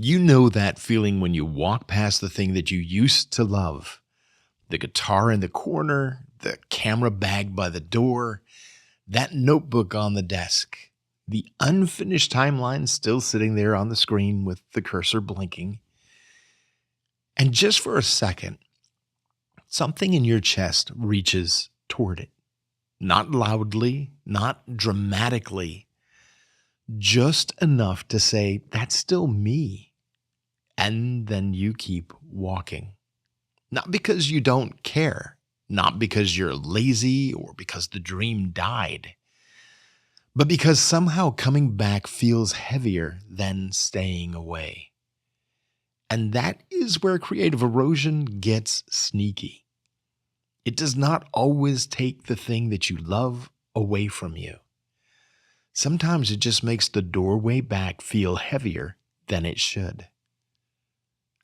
You know that feeling when you walk past the thing that you used to love. The guitar in the corner, the camera bag by the door, that notebook on the desk, the unfinished timeline still sitting there on the screen with the cursor blinking. And just for a second, something in your chest reaches toward it. Not loudly, not dramatically, just enough to say, that's still me. And then you keep walking. Not because you don't care, not because you're lazy or because the dream died, but because somehow coming back feels heavier than staying away. And that is where creative erosion gets sneaky. It does not always take the thing that you love away from you. Sometimes it just makes the doorway back feel heavier than it should.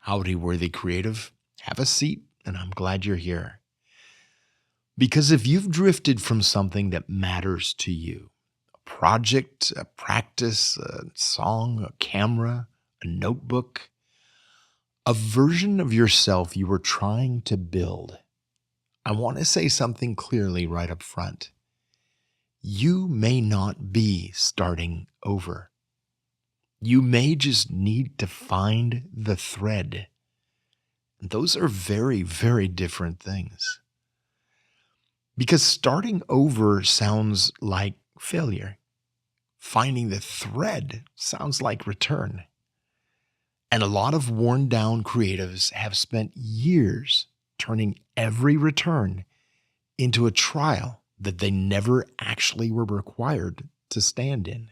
Howdy, worthy creative. Have a seat, and I'm glad you're here. Because if you've drifted from something that matters to you, a project, a practice, a song, a camera, a notebook, a version of yourself you were trying to build, I want to say something clearly right up front. You may not be starting over. You may just need to find the thread. Those are very, very different things. Because starting over sounds like failure. Finding the thread sounds like return. And a lot of worn down creatives have spent years turning every return into a trial that they never actually were required to stand in.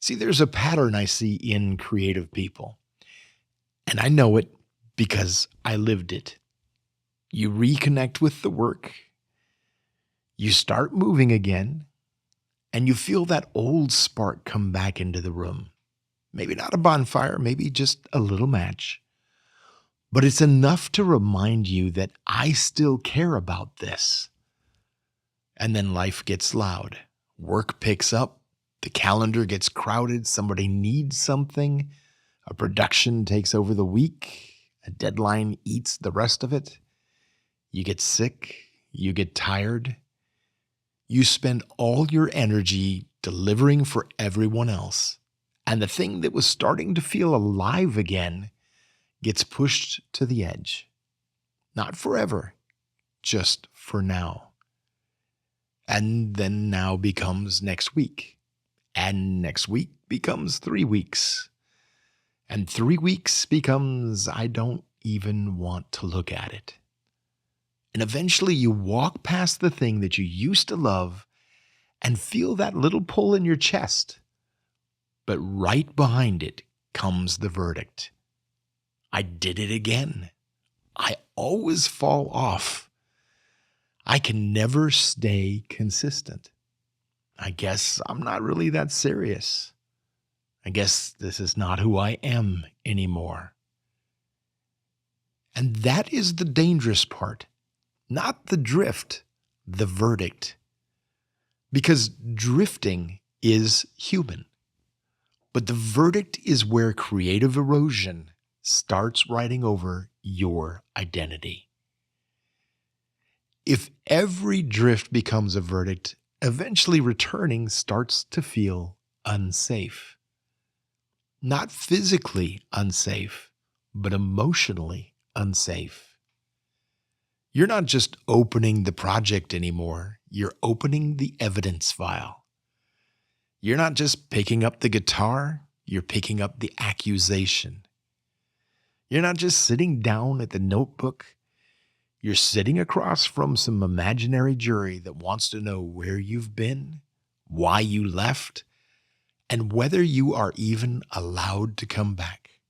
See, there's a pattern I see in creative people, and I know it because I lived it. You reconnect with the work, you start moving again, and you feel that old spark come back into the room. Maybe not a bonfire, maybe just a little match. But it's enough to remind you that I still care about this. And then life gets loud. Work picks up. The calendar gets crowded. Somebody needs something. A production takes over the week. A deadline eats the rest of it. You get sick. You get tired. You spend all your energy delivering for everyone else. And the thing that was starting to feel alive again gets pushed to the edge. Not forever, just for now. And then now becomes next week. And next week becomes 3 weeks. And 3 weeks becomes I don't even want to look at it. And eventually you walk past the thing that you used to love and feel that little pull in your chest. But right behind it comes the verdict. I did it again. I always fall off. I can never stay consistent. I guess I'm not really that serious. I guess this is not who I am anymore. And that is the dangerous part. Not the drift, the verdict. Because drifting is human. But the verdict is where creative erosion starts writing over your identity. If every drift becomes a verdict, eventually returning starts to feel unsafe. Not physically unsafe, but emotionally unsafe. You're not just opening the project anymore, you're opening the evidence file. You're not just picking up the guitar, you're picking up the accusation. You're not just sitting down at the notebook, you're sitting across from some imaginary jury that wants to know where you've been, why you left, and whether you are even allowed to come back.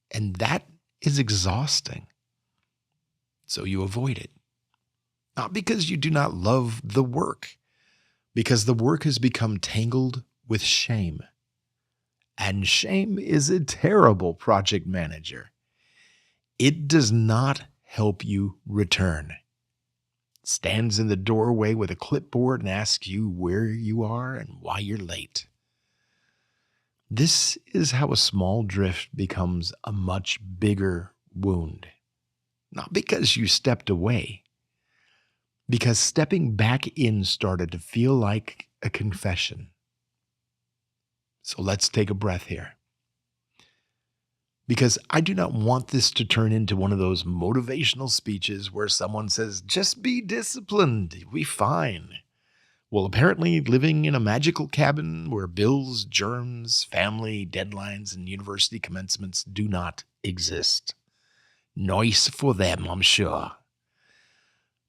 And that is exhausting. So you avoid it. Not because you do not love the work, because the work has become tangled with shame. And shame is a terrible project manager. It does not help you return. It stands in the doorway with a clipboard and asks you where you are and why you're late. This is how a small drift becomes a much bigger wound. Not because you stepped away, because stepping back in started to feel like a confession. So let's take a breath here. Because I do not want this to turn into one of those motivational speeches where someone says, just be disciplined, you'll be fine. Well, apparently living in a magical cabin where bills, germs, family, deadlines, and university commencements do not exist. Nice for them, I'm sure.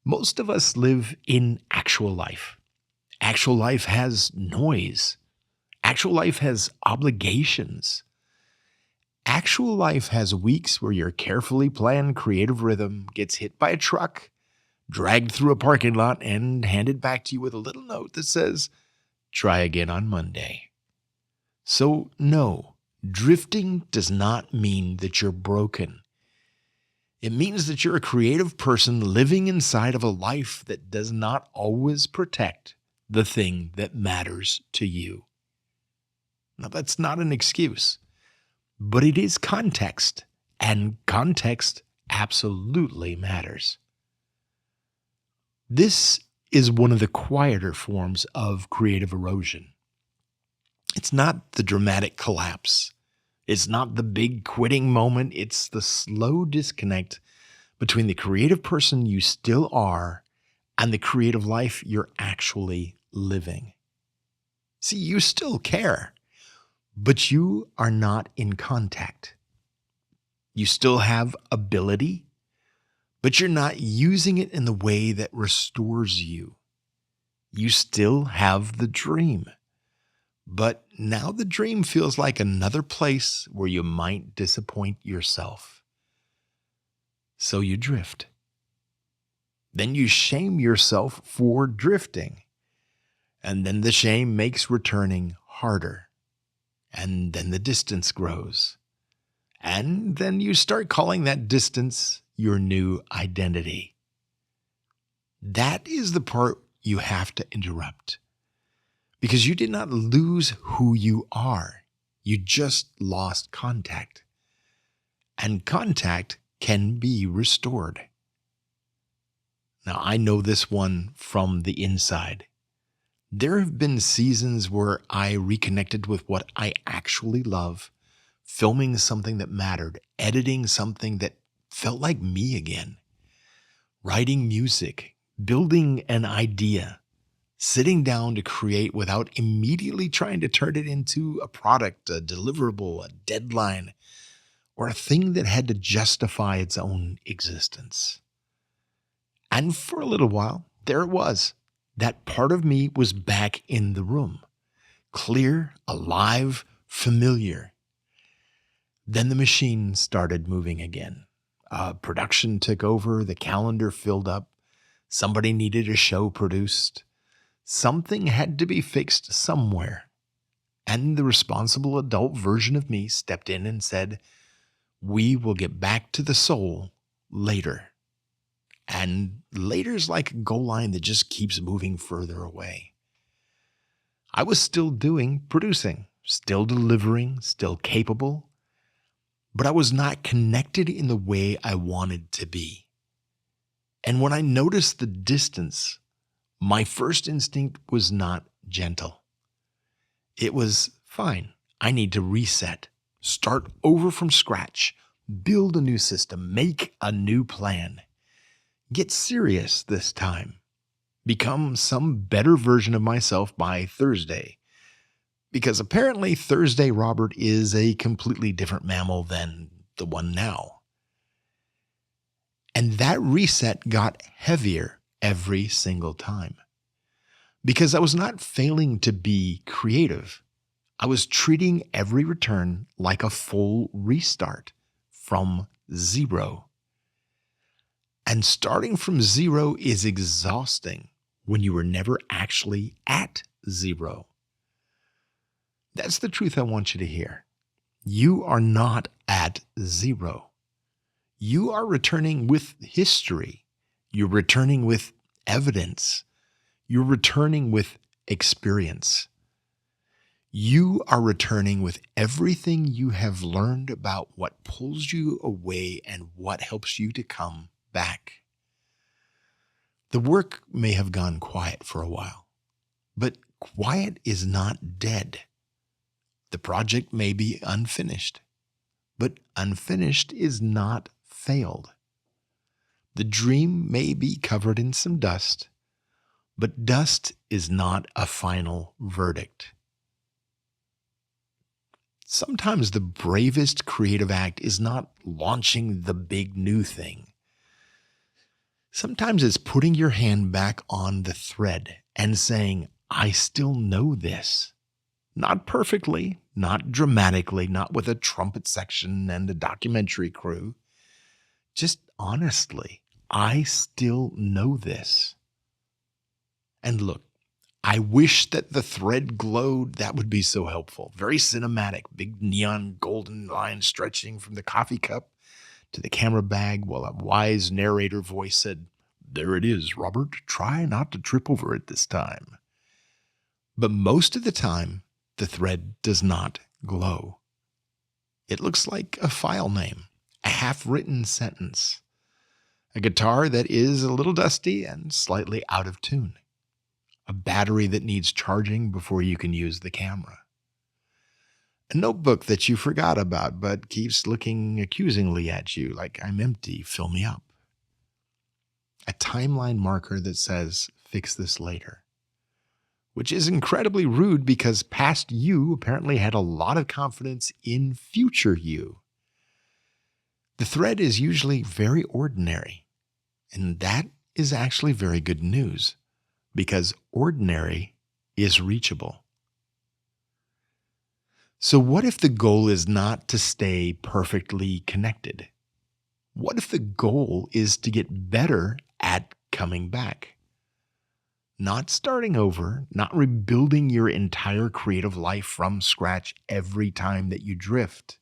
Most of us live in actual life. Actual life has noise. Actual life has obligations. Actual life has weeks where your carefully planned creative rhythm gets hit by a truck, dragged through a parking lot, and handed back to you with a little note that says, try again on Monday. So no, drifting does not mean that you're broken. It means that you're a creative person living inside of a life that does not always protect the thing that matters to you. Now, that's not an excuse, but it is context, and context absolutely matters. This is one of the quieter forms of creative erosion. It's not the dramatic collapse. It's not the big quitting moment. It's the slow disconnect between the creative person you still are and the creative life you're actually living. See, you still care, but you are not in contact. You still have ability, but you're not using it in the way that restores you. You still have the dream, but now the dream feels like another place where you might disappoint yourself. So you drift. Then you shame yourself for drifting. And then the shame makes returning harder. And then the distance grows. And then you start calling that distance your new identity. That is the part you have to interrupt. Because you did not lose who you are. You just lost contact. And contact can be restored. Now, I know this one from the inside. There have been seasons where I reconnected with what I actually love, filming something that mattered, editing something that felt like me again, writing music, building an idea, sitting down to create without immediately trying to turn it into a product, a deliverable, a deadline, or a thing that had to justify its own existence. And for a little while, there it was. That part of me was back in the room, clear, alive, familiar. Then the machine started moving again. Production took over, the calendar filled up, somebody needed a show produced. Something had to be fixed somewhere. And the responsible adult version of me stepped in and said, we will get back to the soul later. And later's like a goal line that just keeps moving further away. I was still producing, still delivering, still capable, but I was not connected in the way I wanted to be. And when I noticed the distance, my first instinct was not gentle. It was fine. I need to reset, start over from scratch, build a new system, make a new plan. Get serious this time. Become some better version of myself by Thursday. Because apparently Thursday Robert is a completely different mammal than the one now. And that reset got heavier every single time. Because I was not failing to be creative. I was treating every return like a full restart from zero. And starting from zero is exhausting when you were never actually at zero. That's the truth I want you to hear. You are not at zero. You are returning with history. You're returning with evidence. You're returning with experience. You are returning with everything you have learned about what pulls you away and what helps you to come back. The work may have gone quiet for a while, but quiet is not dead. The project may be unfinished, but unfinished is not failed. The dream may be covered in some dust, but dust is not a final verdict. Sometimes the bravest creative act is not launching the big new thing. Sometimes it's putting your hand back on the thread and saying, I still know this. Not perfectly, not dramatically, not with a trumpet section and a documentary crew. Just honestly, I still know this. And look, I wish that the thread glowed. That would be so helpful. Very cinematic, big neon golden line stretching from the coffee cup to the camera bag while a wise narrator voice said, "There it is, Robert. Try not to trip over it this time." But most of the time, the thread does not glow. It looks like a file name, a half-written sentence, a guitar that is a little dusty and slightly out of tune, a battery that needs charging before you can use the camera, a notebook that you forgot about but keeps looking accusingly at you like, "I'm empty, fill me up," a timeline marker that says, "Fix this later," which is incredibly rude because past you apparently had a lot of confidence in future you. The thread is usually very ordinary, and that is actually very good news because ordinary is reachable. So what if the goal is not to stay perfectly connected? What if the goal is to get better at coming back? Not starting over, not rebuilding your entire creative life from scratch every time that you drift,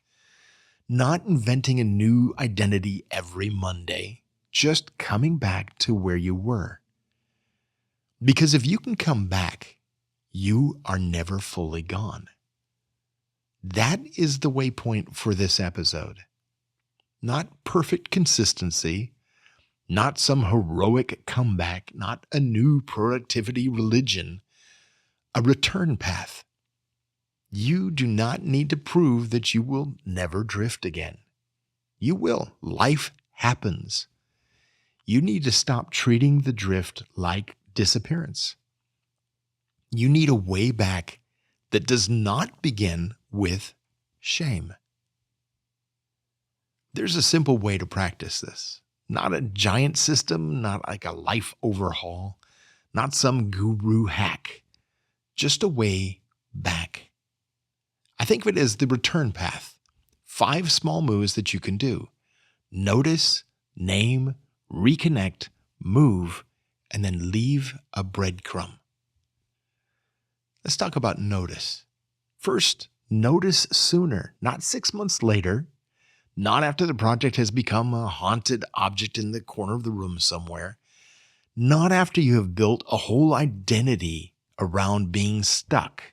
not inventing a new identity every Monday, just coming back to where you were. Because if you can come back, you are never fully gone. That is the waypoint for this episode. Not perfect consistency, not some heroic comeback, not a new productivity religion, a return path. You do not need to prove that you will never drift again. You will. Life happens. You need to stop treating the drift like disappearance. You need a way back that does not begin with shame. There's a simple way to practice this. Not a giant system, not like a life overhaul, not some guru hack, just a way back. I think of it as the return path. 5 small moves that you can do. Notice, name, reconnect, move, and then leave a breadcrumb. Let's talk about notice. First, notice sooner, not 6 months later, not after the project has become a haunted object in the corner of the room somewhere, not after you have built a whole identity around being stuck.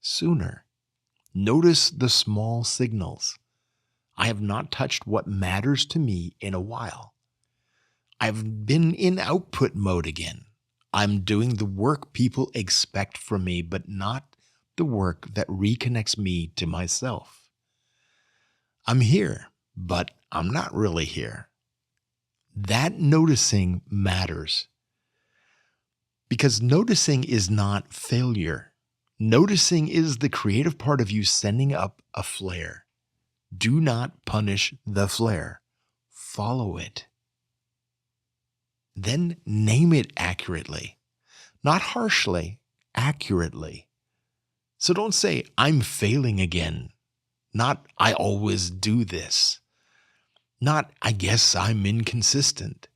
Sooner. Notice the small signals. I have not touched what matters to me in a while. I've been in output mode again. I'm doing the work people expect from me, but not the work that reconnects me to myself. I'm here, but I'm not really here. That noticing matters. Because noticing is not failure. Noticing is the creative part of you sending up a flare. Do not punish the flare. Follow it. Then name it accurately. Not harshly, accurately. So don't say, "I'm failing again." Not, "I always do this." Not, "I guess I'm inconsistent."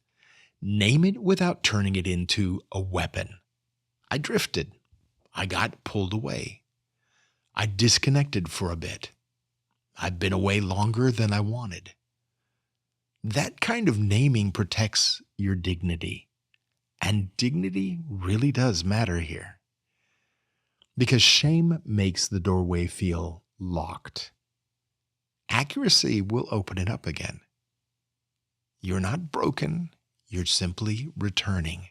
Name it without turning it into a weapon. I drifted. I got pulled away. I disconnected for a bit. I've been away longer than I wanted. That kind of naming protects your dignity. And dignity really does matter here. Because shame makes the doorway feel locked. Accuracy will open it up again. You're not broken, you're simply returning.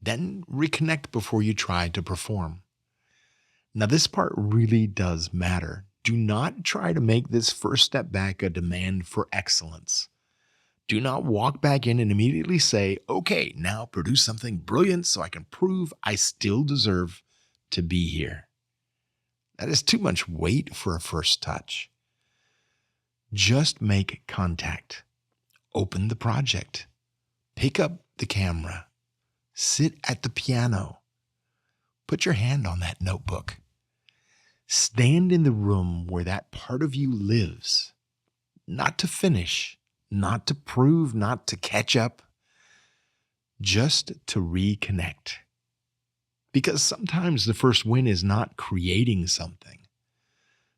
Then reconnect before you try to perform. Now, this part really does matter. Do not try to make this first step back a demand for excellence. Do not walk back in and immediately say, okay, now produce something brilliant so I can prove I still deserve to be here. That is too much weight for a first touch. Just make contact. Open the project. Pick up the camera. Sit at the piano. Put your hand on that notebook. Stand in the room where that part of you lives. Not to finish, not to prove, not to catch up, just to reconnect. Because sometimes the first win is not creating something.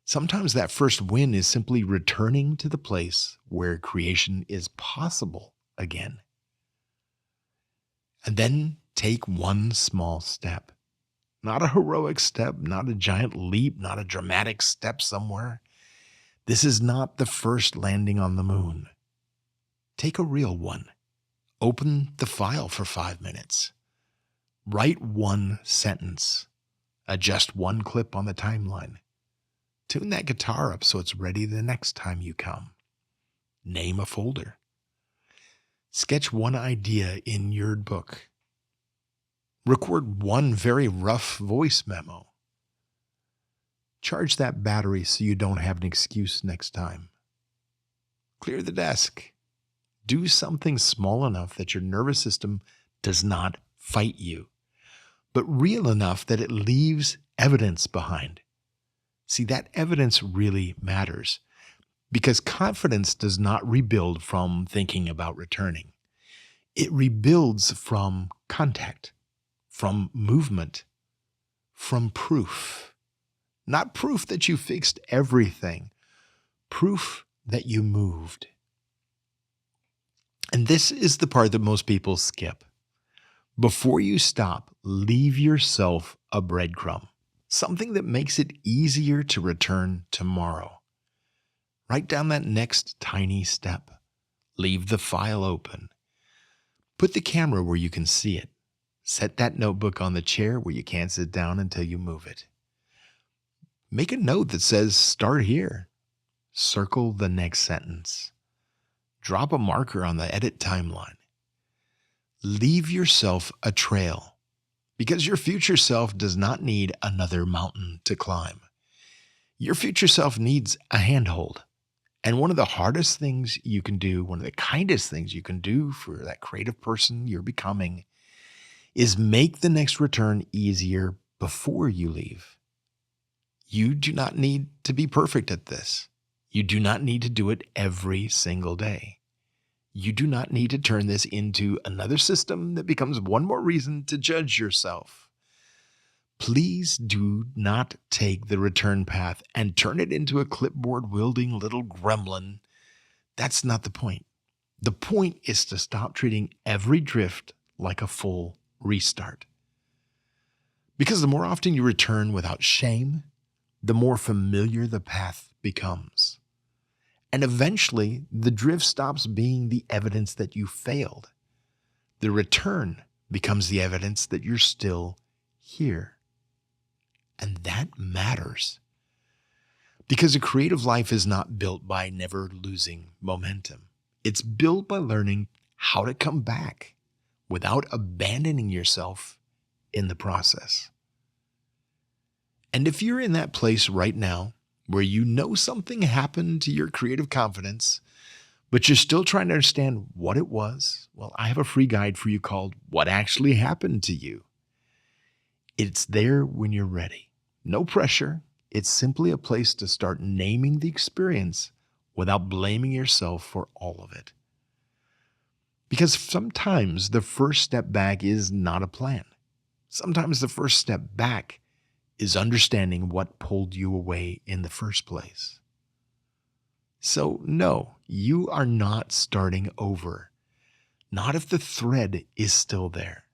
Sometimes that first win is simply returning to the place where creation is possible again. And then take one small step. Not a heroic step, not a giant leap, not a dramatic step somewhere. This is not the first landing on the moon. Take a real one. Open the file for 5 minutes. Write one sentence. Adjust one clip on the timeline. Tune that guitar up so it's ready the next time you come. Name a folder. Sketch one idea in your book. Record one very rough voice memo. Charge that battery so you don't have an excuse next time. Clear the desk. Do something small enough that your nervous system does not fight you, but real enough that it leaves evidence behind. See, that evidence really matters because confidence does not rebuild from thinking about returning. It rebuilds from contact, from movement, from proof. Not proof that you fixed everything, proof that you moved. And this is the part that most people skip. Before you stop, leave yourself a breadcrumb, something that makes it easier to return tomorrow. Write down that next tiny step. Leave the file open. Put the camera where you can see it. Set that notebook on the chair where you can't sit down until you move it. Make a note that says, start here. Circle the next sentence. Drop a marker on the edit timeline. Leave yourself a trail because your future self does not need another mountain to climb. Your future self needs a handhold. And one of the hardest things you can do, one of the kindest things you can do for that creative person you're becoming is make the next return easier before you leave. You do not need to be perfect at this. You do not need to do it every single day. You do not need to turn this into another system that becomes one more reason to judge yourself. Please do not take the return path and turn it into a clipboard-wielding little gremlin. That's not the point. The point is to stop treating every drift like a full restart. Because the more often you return without shame, the more familiar the path becomes. And eventually, the drift stops being the evidence that you failed. The return becomes the evidence that you're still here. And that matters. Because a creative life is not built by never losing momentum. It's built by learning how to come back without abandoning yourself in the process. And if you're in that place right now where you know something happened to your creative confidence, but you're still trying to understand what it was, well, I have a free guide for you called What Actually Happened to You. It's there when you're ready. No pressure. It's simply a place to start naming the experience without blaming yourself for all of it. Because sometimes the first step back is not a plan. Sometimes the first step back is understanding what pulled you away in the first place. So no, you are not starting over. Not if the thread is still there.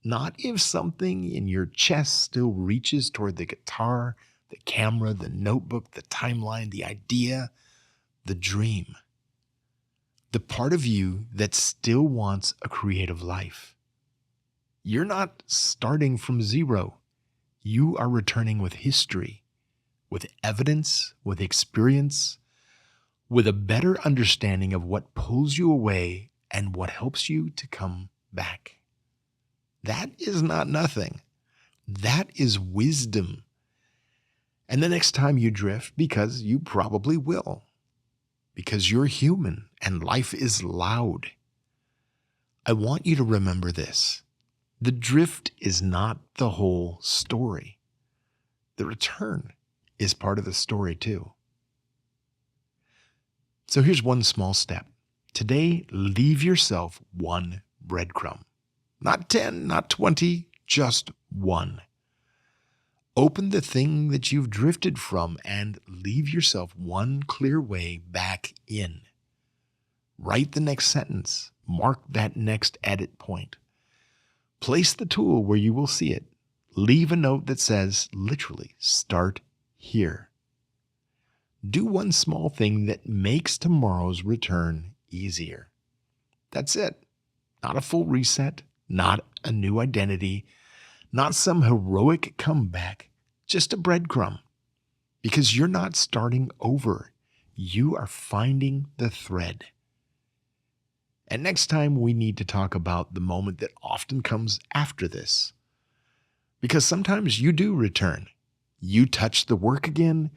Not if something in your chest still reaches toward the guitar, the camera, the notebook, the timeline, the idea, the dream. The part of you that still wants a creative life. You're not starting from zero. You are returning with history, with evidence, with experience, with a better understanding of what pulls you away and what helps you to come back. That is not nothing. That is wisdom. And the next time you drift, because you probably will, because you're human and life is loud, I want you to remember this. The drift is not the whole story. The return is part of the story too. So here's one small step. Today, leave yourself one breadcrumb. Not 10, not 20, just one. Open the thing that you've drifted from and leave yourself one clear way back in. Write the next sentence. Mark that next edit point. Place the tool where you will see it. Leave a note that says, literally, start here. Do one small thing that makes tomorrow's return easier. That's it. Not a full reset, not a new identity, not some heroic comeback, just a breadcrumb. Because you're not starting over. You are finding the thread. And next time we need to talk about the moment that often comes after this. Because sometimes you do return. You touch the work again.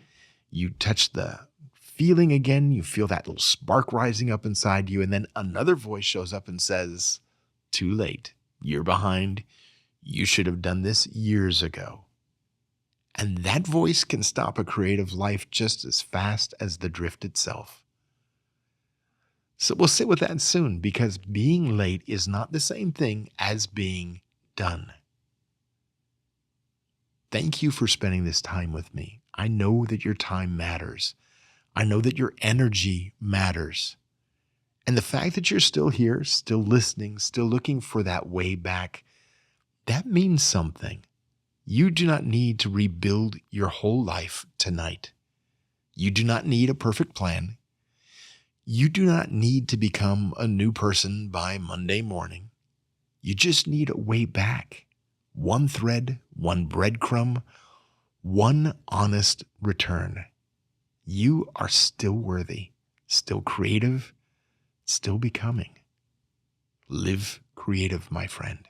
You touch the feeling again. You feel that little spark rising up inside you. And then another voice shows up and says, too late. You're behind. You should have done this years ago. And that voice can stop a creative life just as fast as the drift itself. So we'll sit with that soon, because being late is not the same thing as being done. Thank you for spending this time with me. I know that your time matters. I know that your energy matters. And the fact that you're still here, still listening, still looking for that way back, that means something. You do not need to rebuild your whole life tonight. You do not need a perfect plan. You do not need to become a new person by Monday morning. You just need a way back. One thread, one breadcrumb, one honest return. You are still worthy, still creative, still becoming. Live creative, my friend.